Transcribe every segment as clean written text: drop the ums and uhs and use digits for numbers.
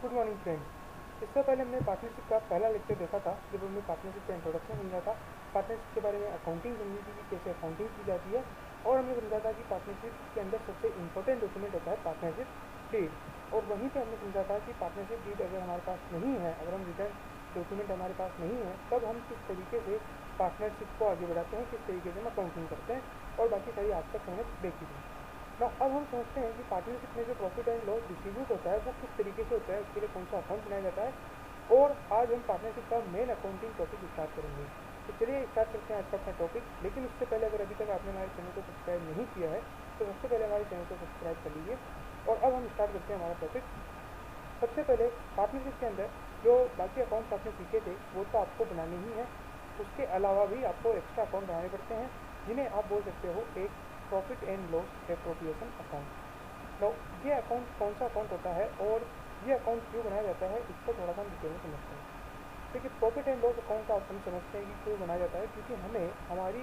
Good morning friends. इससे पहले हमने पार्टनरशिप का पहला लेक्चर देखा था, जब हमने पार्टनरशिप का इंट्रोडक्शन समझा था, पार्टनरशिप के बारे में अकाउंटिंग समझी थी कि कैसे अकाउंटिंग की जाती है, और हमने समझा था कि पार्टनरशिप के अंदर सबसे इंपॉर्टेंट डॉक्यूमेंट होता है पार्टनरशिप डीड। और वहीं पे हमने समझा था कि पार्टनरशिप डीड अगर हमारे पास नहीं है, अगर हम रिटर्न डॉक्यूमेंट हमारे पास नहीं है, तब हम किस तरीके से पार्टनरशिप को आगे बढ़ाते हैं, किस तरीके से हम अकाउंटिंग करते हैं, और बाकी सारी आस्पेक्ट हमने देखी थी ना। अब हम समझते हैं कि पार्टनरशिप में जो प्रॉफिट एंड लॉस डिस्ट्रीब्यूट होता है वो किस तरीके से होता है, उसके लिए कौन सा अकाउंट बनाया जाता है। और आज हम पार्टनरशिप का मेन अकाउंटिंग टॉपिक स्टार्ट करेंगे। तो चलिए स्टार्ट करते हैं आज का अपना टॉपिक। लेकिन उससे पहले अगर अभी तक आपने हमारे चैनल को सब्सक्राइब नहीं किया है तो सबसे पहले हमारे चैनल को सब्सक्राइब कर लीजिए। और अब हम स्टार्ट करते हैं हमारा टॉपिक। सबसे पहले पार्टनरशिप के अंदर जो बाकी अकाउंट्स आपने सीखे थे वो तो आपको बनाने ही है, उसके अलावा भी आपको एक्स्ट्रा अकाउंट बनाने पड़ते हैं, जिन्हें आप बोल सकते हो एक profit and loss appropriation account. तो ये अकाउंट कौन सा अकाउंट होता है और ये अकाउंट क्यों बनाया जाता है, इसको थोड़ा सा हम डिटेल में समझते हैं। देखिए, प्रॉफिट एंड लॉस अकाउंट का हम समझते हैं कि क्यों बनाया जाता है, क्योंकि हमें हमारी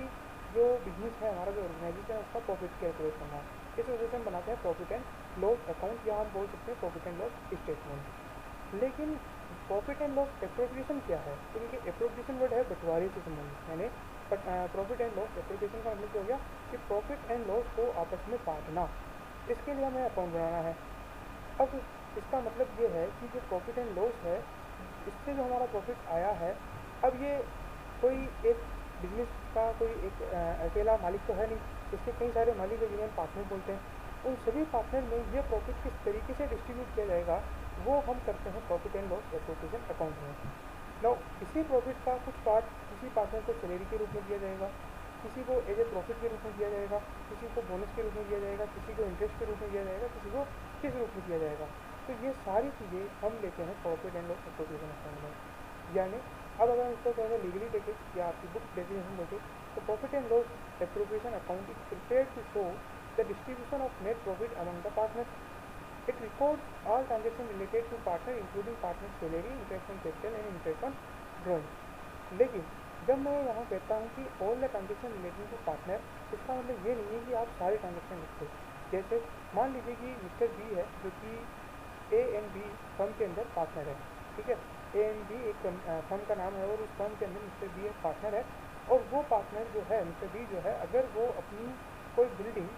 जो बिजनेस है, हमारा जो ऑर्गेनाइजेशन है, उसका प्रॉफिट कैलकुलेट करना है। इस वजह से हम बनाते हैं प्रॉफिट एंड लॉस अकाउंट, या हम बोल सकते हैं प्रॉफिट एंड लॉस स्टेटमेंट। लेकिन प्रॉफिट एंड लॉस एप्रोप्रिएशन क्या है? तो देखिए, एप्रोप्रिएशन वर्ड है बंटवारे से संबंधित, यानी प्रॉफिट एंड लॉस एप्रोप्रिएशन का मतलब क्या हो गया कि प्रॉफिट एंड लॉस को आपस में बांटना। इसके लिए हमें अकाउंट बनाना है। अब इसका मतलब ये है कि जो प्रॉफिट एंड लॉस है, इससे जो हमारा प्रॉफिट आया है, अब ये कोई एक बिजनेस का कोई एक अकेला मालिक तो है नहीं, इसके कई सारे मालिक है जिन्हें पार्टनर बोलते हैं। उन सभी पार्टनर में ये प्रॉफिट किस तरीके से डिस्ट्रीब्यूट किया जाएगा वो हम करते हैं profit and loss appropriation account में। नाउ इसी प्रॉफिट का कुछ पार्ट किसी पार्टनर को सैलरी के रूप में दिया जाएगा, किसी को एज ए प्रॉफिट के रूप में दिया जाएगा, किसी को बोनस के रूप में दिया जाएगा, किसी को इंटरेस्ट के रूप में दिया जाएगा, किसी को किस रूप में दिया जाएगा। तो ये सारी चीज़ें हम लेते हैं profit and loss appropriation account में। यानी अब अगर हम इसको थोड़ा लीगली देखें या आपकी बुक डेफिनेशन देखें, तो profit and loss appropriation account is prepared to show the distribution of net profit among the partners. It records all transactions related to partner including partner salary, interest on capital and interest on drawing। लेकिन जब मैं यहाँ कहता हूँ कि all the transaction relating to partner, इसका मतलब ये नहीं है कि आप सारे ट्रांजेक्शन लिखते। जैसे मान लीजिए कि मिस्टर बी है जो कि ए एंड बी फर्म के अंदर पार्टनर है, ठीक है। ए एंड बी एक फर्म का नाम है और उस फर्म के अंदर मिस्टर बी एक पार्टनर है। और वो पार्टनर जो है मिस्टर बी जो है, अगर वो अपनी कोई बिल्डिंग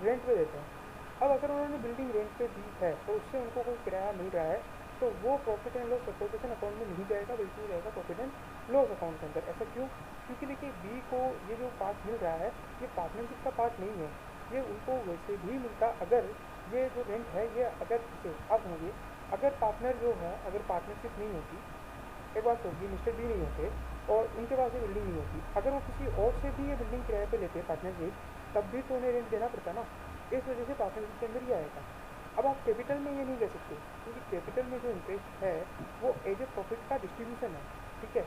रेंट पे देते हैं, अब अगर उन्होंने बिल्डिंग रेंट पे दी है तो उससे उनको कोई किराया मिल रहा है, तो वो profit and loss appropriation account में नहीं जाएगा, बल्कि जाएगा प्रॉफिट एंड लॉस अकाउंट के अंदर। ऐसा क्यों? क्योंकि देखिए, बी को ये जो पार्ट मिल रहा है ये पार्टनरशिप का पार्ट नहीं है, ये उनको वैसे भी मिलता अगर ये जो रेंट है ये अगर इसे आप समझिए, अगर पार्टनर जो है, अगर पार्टनरशिप नहीं होती, एक बात होगी, मिस्टर बी नहीं होते और उनके पास ये बिल्डिंग नहीं होती, अगर वो किसी और से भी ये बिल्डिंग किराए पे लेते पार्टनरशिप, तब भी तो उन्हें रेंट देना पड़ता ना। इस वजह से पार्टनरशिप के अंदर ही आएगा। अब आप कैपिटल में ये नहीं कह सकते, क्योंकि कैपिटल में जो इंटरेस्ट है वो एज ए प्रॉफिट का डिस्ट्रीब्यूशन है, ठीक है।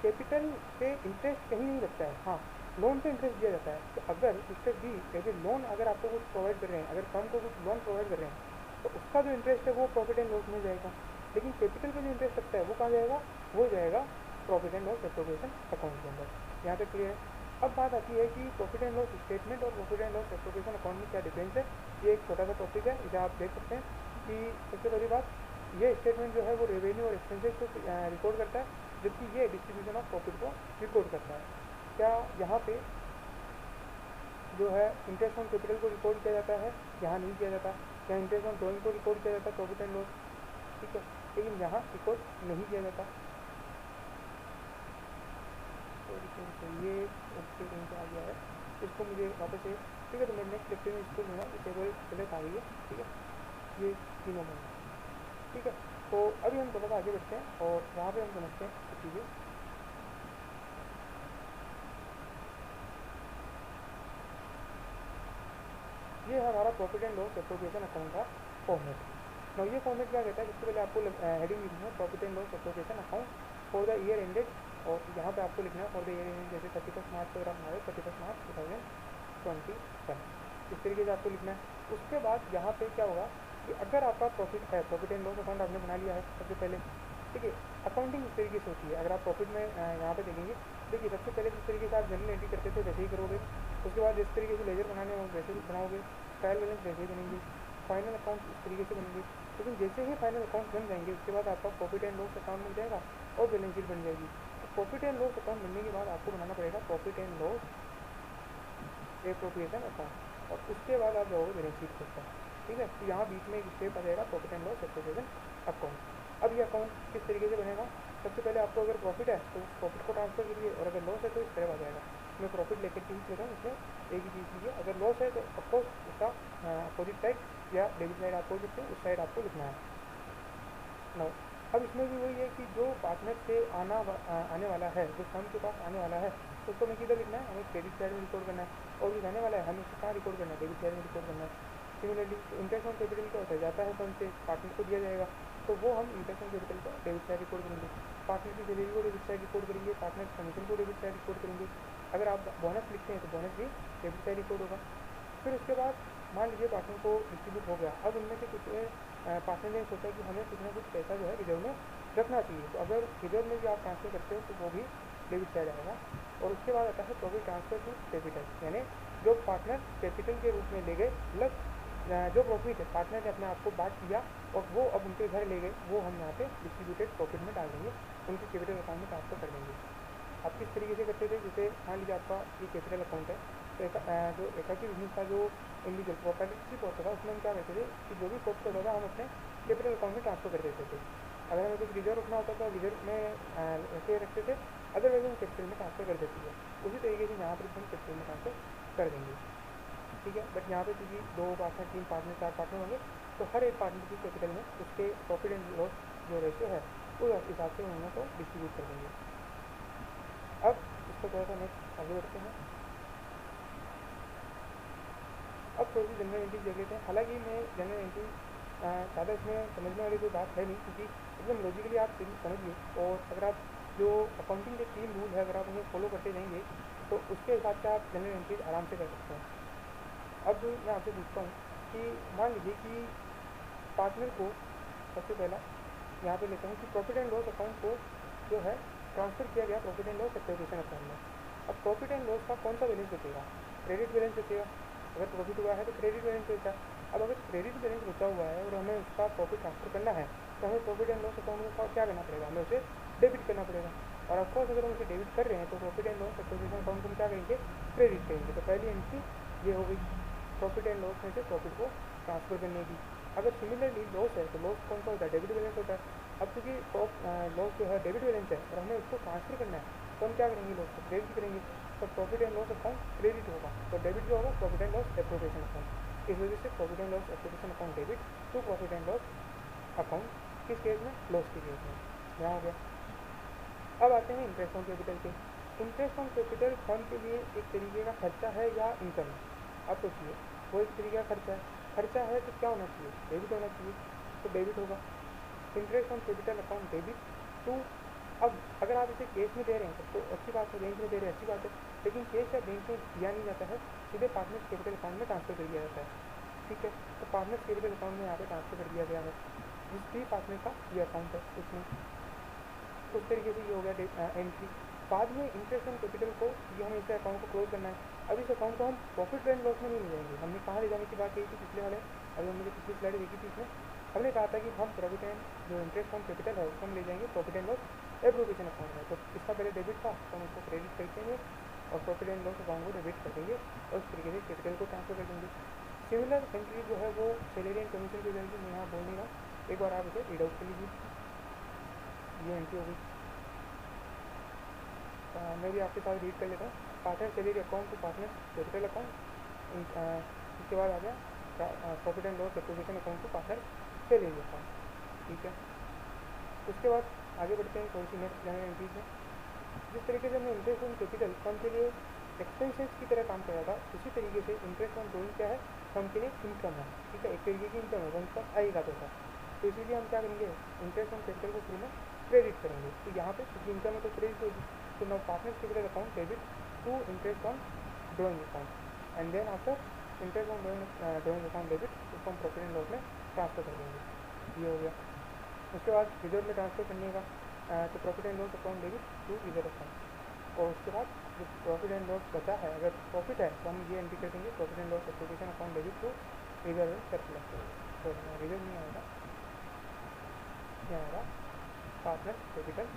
कैपिटल पे इंटरेस्ट कहीं नहीं लगता है, हाँ लोन पे इंटरेस्ट दिया जाता है। तो अगर mister B as a loan अगर आपको कुछ प्रोवाइड कर रहे हैं, अगर फर्म को कुछ लोन प्रोवाइड कर रहे हैं, तो उसका जो इंटरेस्ट है वो प्रॉफिट एंड लॉस में जाएगा। लेकिन कैपिटल पे जो इंटरेस्ट लगता है वो कहाँ जाएगा? वो जाएगा profit and loss appropriation account के अंदर। यहाँ तक क्लियर है। अब बात आती है कि प्रॉफिट एंड लॉस स्टेटमेंट और profit and loss appropriation account में क्या डिफरेंस है। ये एक छोटा सा टॉपिक है, इसे आप देख सकते हैं कि सबसे पहली बात, ये स्टेटमेंट जो है वो रेवेन्यू और एक्सपेंसेस को रिकॉर्ड करता है, जबकि ये डिस्ट्रीब्यूशन ऑफ प्रॉफिट को रिकॉर्ड करता है। क्या यहाँ पे जो है इंटरेस्ट ऑन कैपिटल को रिकॉर्ड किया जाता है? यहाँ नहीं किया जाता। क्या इंटरेस्ट ऑन ड्रॉइंग को रिकॉर्ड किया जाता है प्रॉफिट एंड लॉस? ठीक है, लेकिन यहाँ रिकॉर्ड नहीं किया जाता। ये ओके कहीं से आ गया है, इसको मुझे वापस से, ठीक है। तो मैं नेक्स्ट लेक्चर में इसको लूँगा, टेबल गलत आ गई है, ठीक है। ये तीनों में, ठीक है। तो अभी हम थोड़ा सा आगे बढ़ते हैं और वहाँ पे हम समझते हैं कुछ चीज़ें। ये है हमारा profit and loss appropriation account का फॉर्मेट। तो ये फॉर्मेट क्या कहता है? सबसे पहले आपको हेडिंग लिखना है profit and loss appropriation account for the year ended, और यहाँ पे आपको लिखना है फॉर द ईयर एंडेड, जैसे 31 मार्च को अगर आप हमारे 31 मार्च 2021, इस तरीके से आपको लिखना है। उसके बाद यहाँ पे क्या होगा कि अगर आपका प्रॉफिट है, प्रॉफिट एंड लॉस अकाउंट आपने बना लिया है सबसे पहले, ठीक है। अकाउंटिंग इस तरीके से होती है, अगर आप प्रॉफिट में यहाँ पे देखेंगे, देखिए सबसे पहले जिस तरीके से आप जनरल एंट्री करते थे वैसे ही करोगे। उसके बाद जिस तरीके से लेजर बनाने हो वैसे ही बनाओगे, ट्रायल बैलेंस वैसे ही बनेंगे। फाइनल अकाउंट इस तरीके से बनेंगे। लेकिन जैसे ही फाइनल अकाउंट बन जाएंगे उसके बाद आपका प्रॉफिट एंड लॉस अकाउंट बन जाएगा और बैलेंस शीट बन जाएगी। प्रॉफिट एंड लॉस अकाउंट बनने के बाद आपको बनाना पड़ेगा profit and loss appropriation account, और उसके बाद आप जाओगे बैलेंस शीट के ऊपर। ठीक है, तो यहाँ बीच में एक स्टेप आ जाएगा profit and loss appropriation account. अब ये अकाउंट किस तरीके से बनेगा, सबसे पहले आपको अगर प्रॉफिट है तो प्रॉफिट को ट्रांसफर करिए, और अगर लॉस है तो इस तरह आ जाएगा। मैं प्रॉफिट लेकर के ही चल रहा हूँ, इसमें एक ही चीज़ लीजिए। अगर लॉस है तो ऑफकोर्स उसका अपोजिट साइड या डेबिट साइड आप बोल सकते हैं, उस साइड आपको लिखना है। नो, अब इसमें भी वही है कि जो पार्टनर से आने वाला है, जो फर्म के पास आने वाला है, तो उसको हमें किधर लिखना है, हमें क्रेडिट साइड में रिकॉर्ड करना है, और जो जाने वाला है हमें उसको कहाँ रिकॉर्ड करना है, डेबिट साइड में रिकॉर्ड करना है। सिमिलरली इंटरेस्ट ऑन कैपिटल क्या होता है, जाता है फर्म से पार्टनर को दिया जाएगा, तो वो हम इंटरेस्ट ऑन कैपिटल का डेबिट साइड रिकॉर्ड करेंगे। पार्टनर की सैलरी को डेबिट साइड रिकॉर्ड करेंगे, पार्टनर कमीशन को डेबिट साइड रिकॉर्ड करेंगे। अगर आप बोनस लिखते हैं तो बोनस भी डेबिट साइड रिकॉर्ड होगा। फिर उसके बाद मान लीजिए पार्टनर को डिस्ट्रीब्यूट हो गया, अब उनमें से कुछ पार्टनर ने सोचा कि हमें कुछ ना कुछ पैसा जो है रिजर्व में रखना चाहिए, तो अगर रिजर्व में भी आप ट्रांसफर करते हो तो वो भी डेबिट साइड आएगा। और उसके बाद आता है प्रॉफिट ट्रांसफर टू कैपिटल, यानी जो पार्टनर कैपिटल के रूप में ले गए, प्लस जो प्रॉफिट है पार्टनर ने अपने आप को बांट दिया और वो अब उनके घर ले गए, वो हम यहाँ पे डिस्ट्रीब्यूटेड प्रॉफिट में डाल देंगे, उनके कैपिटल अकाउंट में ट्रांसफर कर देंगे। आप किस तरीके से करते थे, जैसे मान लीजिए आपका ये कैपिटल अकाउंट है, तो जो एकाकी बिजनेस का जो इंडिविजुअल प्रोप्राइटरशिप होता था उसमें हम क्या करते थे कि जो भी प्रॉफिट होता था हम अपने कैपिटल अकाउंट में ट्रांसफर कर देते थे। अगर हमें कुछ रिजर्व रखना होता था रिजर्व में ऐसे रखते थे, अदरवाइज हम कैपिटल में ट्रांसफर कर देते थे। उसी तरीके से यहाँ पर हम कैपिटल में ट्रांसफर कर देंगे। ठीक है, बट यहाँ पे क्योंकि 2 पार्टनर 3 पार्टनर 4 पार्टनर होंगे, तो हर एक पार्टनर की कैपिटल में उसके प्रॉफिट एंड लॉस जो रेशियो है उस हिसाब से उन्होंने को डिस्ट्रीब्यूट कर देंगे। अब इसको थोड़ा सा नेक्स्ट आगे बढ़ते हैं। अब थोड़ी सी जनरल एंट्रीज देख लेते हैं। हालांकि मैं जनरल एंट्री ज़्यादा इसमें समझने वाली कोई बात है नहीं, क्योंकि एकदम लॉजिकली आप समझिए, और अगर आप जो अकाउंटिंग के 3 रूल है अगर आप उन्हें फॉलो करते जाएंगे तो उसके हिसाब से आप जनरल एंट्रीज आराम से कर सकते हैं। अब मैं आपसे पूछता हूँ कि मान लीजिए कि पार्टनर को सबसे पहला यहाँ पे लेता हूँ कि प्रॉफिट एंड लॉस अकाउंट को जो है ट्रांसफ़र किया गया profit and loss appropriation account में। अब प्रॉफिट एंड लॉस का कौन सा बैलेंस बचेगा, क्रेडिट बैलेंस बचेगा। अगर प्रॉफिट हुआ है तो क्रेडिट बैलेंस बचा। अब अगर क्रेडिट बैलेंस बचा हुआ है और हमें उसका प्रॉफिट ट्रांसफर करना है तो हमें प्रॉफिट एंड लॉस अकाउंट में क्या करना पड़ेगा, हमें उसे डेबिट करना पड़ेगा। और ऑफकोर्स अगर हम उसे डेबिट कर रहे हैं तो profit and loss appropriation account को हम क्या करेंगे, क्रेडिट करेंगे। तो पहली एंट्री ये हो गई प्रॉफिट एंड लॉस में से प्रॉफिट को ट्रांसफर करने की। अगर सिमिलरली लॉस है तो लॉस कौन सा होता है, डेबिट बैलेंस होता है। अब क्योंकि लॉस जो है डेबिट बैलेंस है और हमें उसको ट्रांसफर करना है तो हम क्या करेंगे, लॉस को क्रेडिट करेंगे। तो profit and loss account credit होगा, तो डेबिट जो होगा profit and loss appropriation account. इस वजह से profit and loss appropriation account debit to profit and loss account, किस केस में, लॉस के केस में। यहाँ हो गया। अब आते हैं इंटरेस्ट ऑन कैपिटल पे। इंटरेस्ट ऑन कैपिटल फर्म के लिए एक तरीके का खर्चा है या इनकम है। आप सोचिए, वो एक तरीके का खर्चा है। खर्चा है तो क्या होना चाहिए, डेबिट होना चाहिए, तो डेबिट होगा। Interest on capital account debit to. अब अगर आप इसे कैश में दे रहे हैं तो अच्छी बात है, बैंक में दे रहे हैं अच्छी बात है, लेकिन कैश या बैंक में दिया नहीं जाता है, सीधे पार्टनर्स कैपिटल अकाउंट में ट्रांसफर कर दिया जाता है। ठीक है, तो पार्टनर्स कैपिटल अकाउंट में यहाँ पे ट्रांसफर कर दिया गया है, जिस भी पार्टनर का ये अकाउंट है उसमें। उस तरीके से ये हो गया एंट्री। बाद में इंटरेस्ट ऑन कैपिटल को ये हमें इसे अकाउंट को क्लोज करना है। अब इस अकाउंट को हम प्रॉफिट एंड लॉस में नहीं ले जाएंगे। हमने कहाँ ले जाने की बात कही थी पिछले वाले, अभी हमने जो पिछली स्लाइड देखी थी इसमें हमने कहा था कि हम प्रॉफिट एंड जो इंटरेस्ट ऑन कैपिटल है उसको हम ले जाएंगे profit and loss appropriation account में। तो इसका पहले डेबिट था तो हम उसको क्रेडिट कर देंगे और प्रॉफिट एंड लॉस अकाउंट को डेबिट कर देंगे और उस तरीके से कैपिटल को ट्रांसफर कर देंगे। सिमिलर एंट्री जो है वो सैलरी एंड कमीशन की जाएगी। मैं यहाँ बोल नहीं रहा, एक बार आप इसे रीड आउट कर लीजिए। ये एंट्री हो गई। मैं भी आपके साथ रीड कर लेता हूँ। Partner salary account to partner capital account. इसके बाद आ गया profit and loss appropriation account to partner salary account. ठीक है, उसके बाद आगे बढ़ते हैं थोड़ी सी नेक्स्ट जनरल एंट्रीज में। जिस तरीके से हमने इंटरेस्ट ऑन कैपिटल फर्म के लिए एक्सपेंसेस की तरह काम किया था, उसी तरीके से इंटरेस्ट ऑन बोइंग क्या है, फर्म के लिए इनकम है। ठीक है, एक तरीके की इनकम है, फर्म का आएगा पैसा। तो इसीलिए हम क्या करेंगे, इंटरेस्ट ऑन कैपिटल को शुरू में क्रेडिट करेंगे। तो यहाँ पे क्योंकि इनकम है तो क्रेडिट होगी। तो now partner capital account debit to interest on drawing account and then after interest on drawing account debit उसको हम प्रॉफिट एंड लॉस में ट्रांसफर कर देंगे। ये हो गया। उसके बाद रिजर्व में ट्रांसफर करने का तो profit and loss account debit to reserve account. और उसके बाद जो प्रॉफिट एंड लॉस बचा है, अगर प्रॉफिट है तो हम ये एंट्री कर देंगे profit and loss appropriation account debit to reserve surplus, तो रिजर्व नहीं आएगा, ये आएगा पार्टनर कैपिटल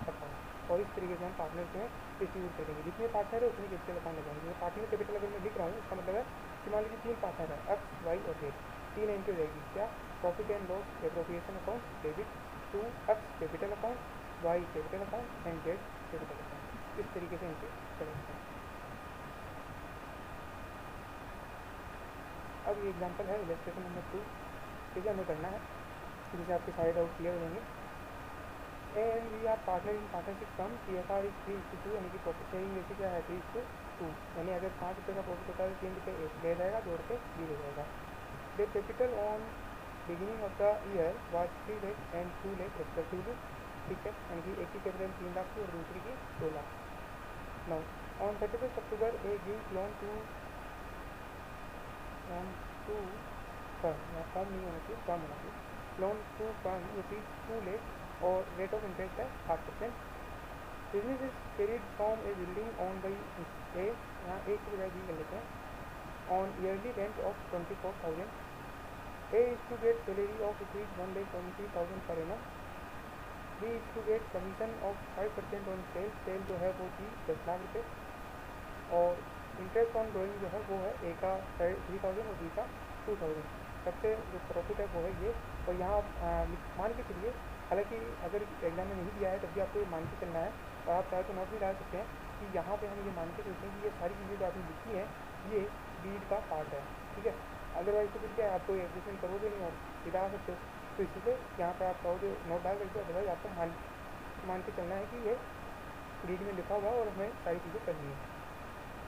अकाउंट। और इस तरीके से हम पार्टनर जो है डिस्ट्रीब्यूट करेंगे, जितने पार्टनर है उतने कैपिटल अकाउंट लगाएंगे। पार्टनर कैपिटल अगर मैं लिख रहा हूँ इसका मतलब है कि मान लीजिए 3 पार्टनर है, एक्स वाई और जेड, 3 एंट्री रहेगी, क्या, profit and loss appropriation account debit to X capital account, Y capital account and Z capital account. इस तरीके से एंट्री करेंगे। अब ये एग्जांपल है इलस्ट्रेशन नंबर 2, ठीक है, हमें करना है जिससे आपके सारे डाउट क्लियर हो जाएंगे। And we are partner in partnership firm, CSR is 3:2, यानी कि प्रॉफिट शेयरिंग रेशियो क्या है 3:2, यानी अगर 5 रुपये का प्रॉफिट होता है 3 रुपये ले जाएगा, 2 रुपये बी ले जाएगा। The capital on beginning of the year was 3 lakh and 2 lakh respectively, ठीक है, यानी कि एक की कैपिटल 3 लाख की और दूसरी की 2 lakh. Now on 31 October A gives loan to firm नहीं होना चाहिए, फर्म होना चाहिए, लोन टू फर्म ₹2 लाख और रेट ऑफ इंटरेस्ट है 8%। Business is carried from a building on by A, यहाँ ए की बजाय बी कर लेते हैं, on yearly rent of 24,000। A is to get salary of ₹1,70,000 per annum. B is to get commission of 5% on sale, sale जो है वो थी 10 लाख रुपये, और इंटरेस्ट ऑन ड्रॉइंग जो है वो है ए का 3,000 और बी का 2,000। सबसे जो प्रॉफिट है वो है ये। और यहाँ आप मान के चलिए, हालांकि अगर एग्जाम में नहीं दिया है तब भी आपको ये मान के चलना है, और आप चाहे तो नोट भी डाल सकते हैं कि यहाँ पे हम ये मान के चलते हैं कि ये सारी चीज़ें जो आपने लिखी हैं ये डीड का पार्ट है, ठीक है। अदरवाइज तो फिर क्या है, आप कोई एडजस्टमेंट करोगे नहीं और दिखा सकते हो, तो इसीलिए यहाँ पे आप कहोगे नोट डाल करके, अदरवाइज आपको मान के चलना है कि ये डीड में लिखा हुआ है और हमें सारी चीज़ें करनी है।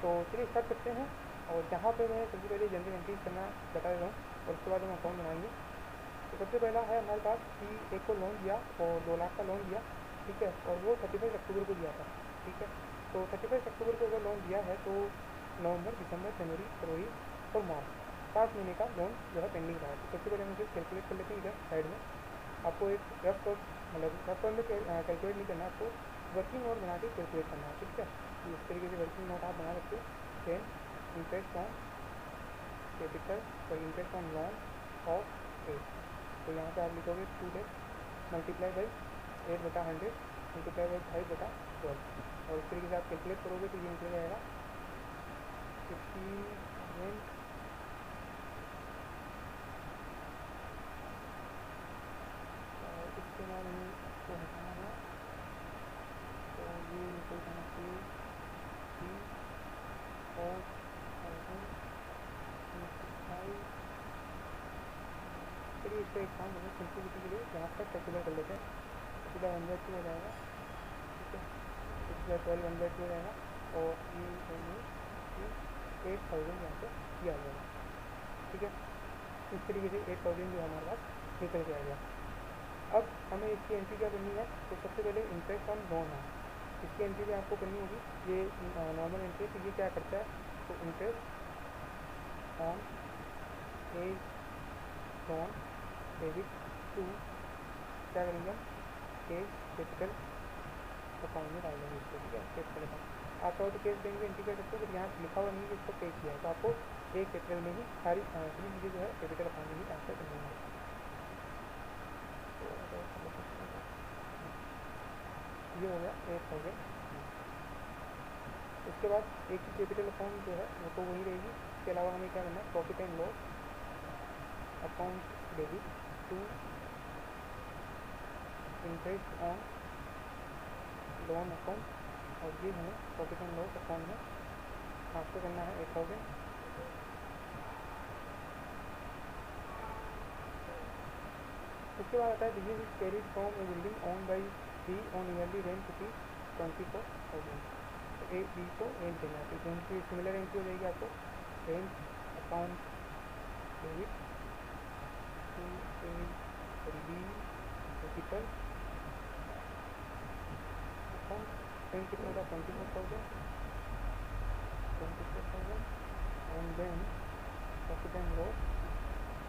तो चलिए स्टार्ट करते हैं। और यहाँ पे मैं सबसे पहले जनरल एंट्रीज करना बता देता हूँ और उसके बाद हम अकाउंट बनाएंगे। तो सबसे पहला है हमारे पास कि एक को लोन दिया और 2 लाख का लोन दिया, ठीक है, और वो 31 अक्टूबर को दिया था, ठीक है। तो 31 अक्टूबर को अगर लोन दिया है तो नवंबर, दिसंबर, जनवरी, फरवरी और मार्च 5 महीने का लोन जो है पेंडिंग रहा है। तो सबसे पहले हम इसे कैलकुलेट कर लेते हैं इधर साइड में। आपको एक रफ कॉस्ट, मतलब रफ कॉस्ट में कैलकुलेट नहीं करना, आपको वर्किंग नोट बना के कैलकुलेट करना है, ठीक है। इस तरीके से वर्किंग नोट आप बना सकते हो। देन इंटरेस्ट ऑन कैपिटल और इंटरेस्ट ऑन लोन ऑफ ए, तो यहाँ पे आप लिखोगे 2 lakh multiply by 8/100 multiply by 5/12, और इस तरीके से आप कैलकुलेट करोगे तो ये निकल जाएगा 15,000। और इसके बाद हमें इसको हटाना है, तो ये निकल जाना चाहिए 3,000 चलिए इसका एक काम होगा सिंपलिसिटी के लिए यहाँ पर कैलकुलेट कर लेते हैं। सीधा 1/2 हो जाएगा, ठीक है, इसका 12 1/2 हो जाएगा, और ये 8,000 यहाँ पे दिया जाएगा, ठीक है। इस तरीके से 8,000 जो हमारे पास निकल के आ गया। अब हमें इसकी एंट्री क्या करनी है, तो सबसे पहले इंटरेस्ट ऑन लोन है, इसकी एंट्री भी आपको करनी होगी। ये नॉर्मल एंट्री, तो ये क्या करता है, तो interest on A loan debit to, क्या करेंगे हम, कैश कैपिटल अकाउंट में डाल देंगे इसको, ठीक है, कैपिटल अकाउंट। आप चाहो तो कैश बैंक में एंट्री कर सकते हो, बट यहाँ लिखा हुआ नहीं है कि इसको पे किया है, तो आपको एक कैपिटल में ही सारी चीज़ें जो है कैपिटल अकाउंट में ही ट्रांसफर करनी है। ये हो गया 8,000। उसके बाद एक ही कैपिटल अकाउंट जो है वो तो वही रहेगी, इसके अलावा हमें क्या करना है, profit and loss account debit to interest on loan account, और ये हमें प्रॉफिट एंड लॉस अकाउंट में ट्रांसफर करना है 8,000। उसके बाद आता है business is carried from a building own by B on yearly rent ₹24,000। तो ए बी को रेंट देना है, तो रेंट की सिमिलर एंट्री हो जाएगी आपको, rent account debit to A B capital account, rent कितना था 24,000 and then profit and loss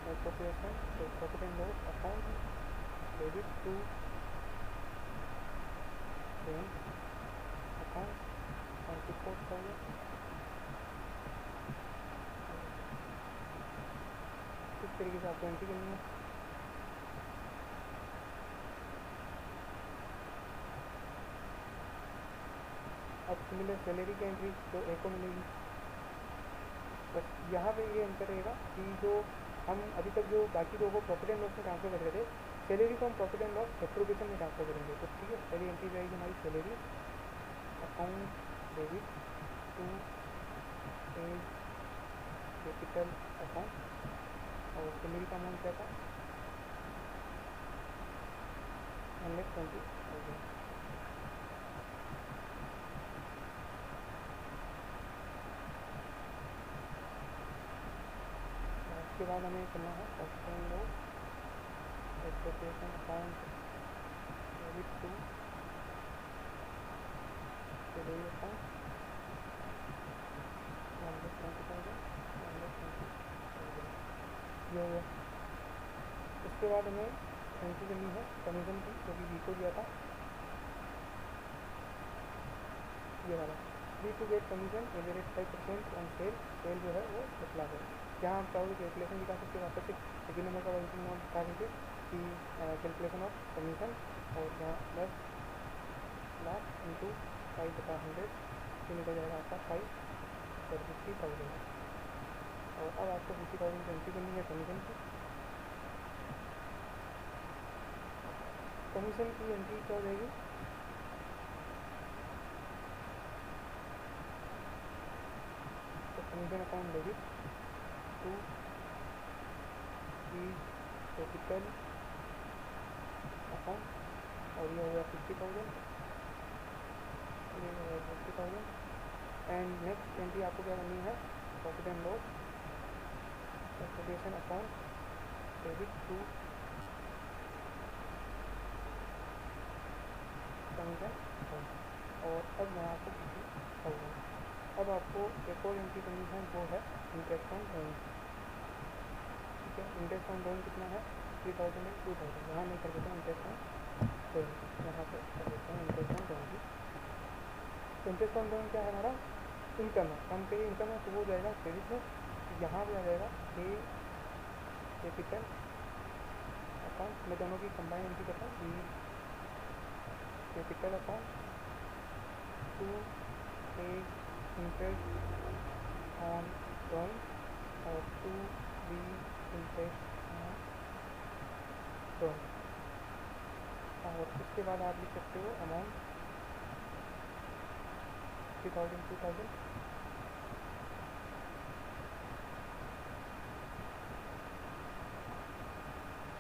appropriation, तो profit and loss account debit to rent account 24,000 इस तरीके से आपको एंट्री करनी है। अब सिमिलर सैलरी की एंट्री तो एक को मिलेगी। बस यहाँ पे ये अंतर रहेगा कि जो हम अभी तक जो बाकी दो को प्रॉफिट एंड लॉस में ट्रांसफर कर रहे थे, सैलरी को हम प्रॉफिट एंड लॉस एप्रोप्रिएशन में ट्रांसफर करेंगे। तो ठीक है, पहली एंट्री जाएगी हमारी salary account debit to page capital account, और सैलरी का अमाउंट क्या था 120,000। उसके बाद हमें करना है profit and loss appropriation account debit to salary account 120,000 ये हो गया। उसके बाद हमें एंट्री करनी है कमीशन की, जो कि बी को दिया था, ये वाला B to get commission average 5% on sale. Sale जो है वो 10 लाख है। यहाँ हम चाहोगे कैलकुलेशन दिखा सकते हैं, वापस एक नंबर का वैल्यू नोट दिखा देंगे कि कैलकुलेशन ऑफ कमीशन, और यहाँ 10 लाख इंटू 5/100 तो निकल जाएगा आपका 5/50,000। और अब आपको 50,000 की एंट्री करनी है कमीशन की। कमीशन की एंट्री क्या हो जाएगी, तो commission account debit to capital account, और ये हो गया 50,000, ये हो गया 50,000। एंड नेक्स्ट एंट्री आपको क्या करनी है, profit and loss appropriation account debit to commission account, और अब मैं आपको 50,000। अब आपको एक और एंट्री करनी है, वो है इंटरेस्ट ऑन लोन। ठीक है, इंटरेस्ट ऑन लोन कितना है 3,000 एंड 2,000। यहाँ नहीं कर देता इंटरेस्ट ऑन लोन, यहाँ पे कर देते हैं इंटरेस्ट ऑन लोन की। तो इंटरेस्ट ऑन लोन क्या है हमारा, इनकम है, हम पे इनकम है, तो वो जाएगा क्रेडिट में। यहाँ पे आ जाएगा ए कैपिटल अकाउंट, मैं दोनों की कंबाइन एंट्री करता हूँ, B capital account to A interest on loan और to B interest on loan. और उसके बाद आप लिख सकते हो amount 3,000 2,000।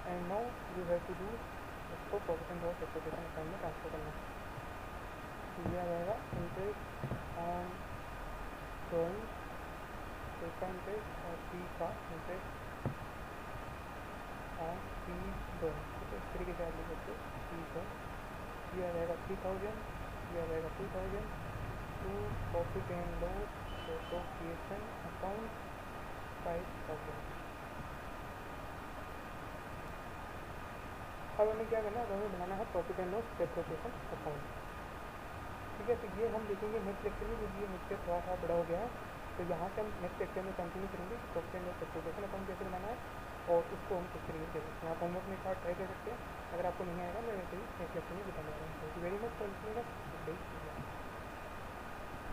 And now you have to do इसको profit and loss appropriation account में ट्रांसफर करना। तो ये आ जाएगा इंटरेस्ट ऑन ड्रॉइंग, ए का इंटरेस्ट और बी का इंटरेस्ट ऑन बी ड्रॉइंग। ठीक है, इस तरीके से आप लिख सकते हो बी ड्रॉइंग। ये आ जाएगा 3,000, ये आ जाएगा 2,000 to profit and loss appropriation account 5,000। अब हमें क्या करना है, अब हमें बनाना है profit and loss appropriation account. ठीक है, तो ये हम देखेंगे नेक्स्ट लेक्चर में, क्योंकि ये लेक्चर थोड़ा सा बड़ा हो गया है। तो यहाँ से हम नेक्स्ट लेक्चर में कंटिन्यू करेंगे profit and loss appropriation account कैसे बनाना है और उसको हम किस तरीके से देखते हैं। आप होमवर्क में एक बार ट्राई कर सकते हैं, अगर आपको नहीं आएगा मैं वैसे ही नेक्स्ट लेक्चर में बताने वाला हूँ। Thank you very much for listening us.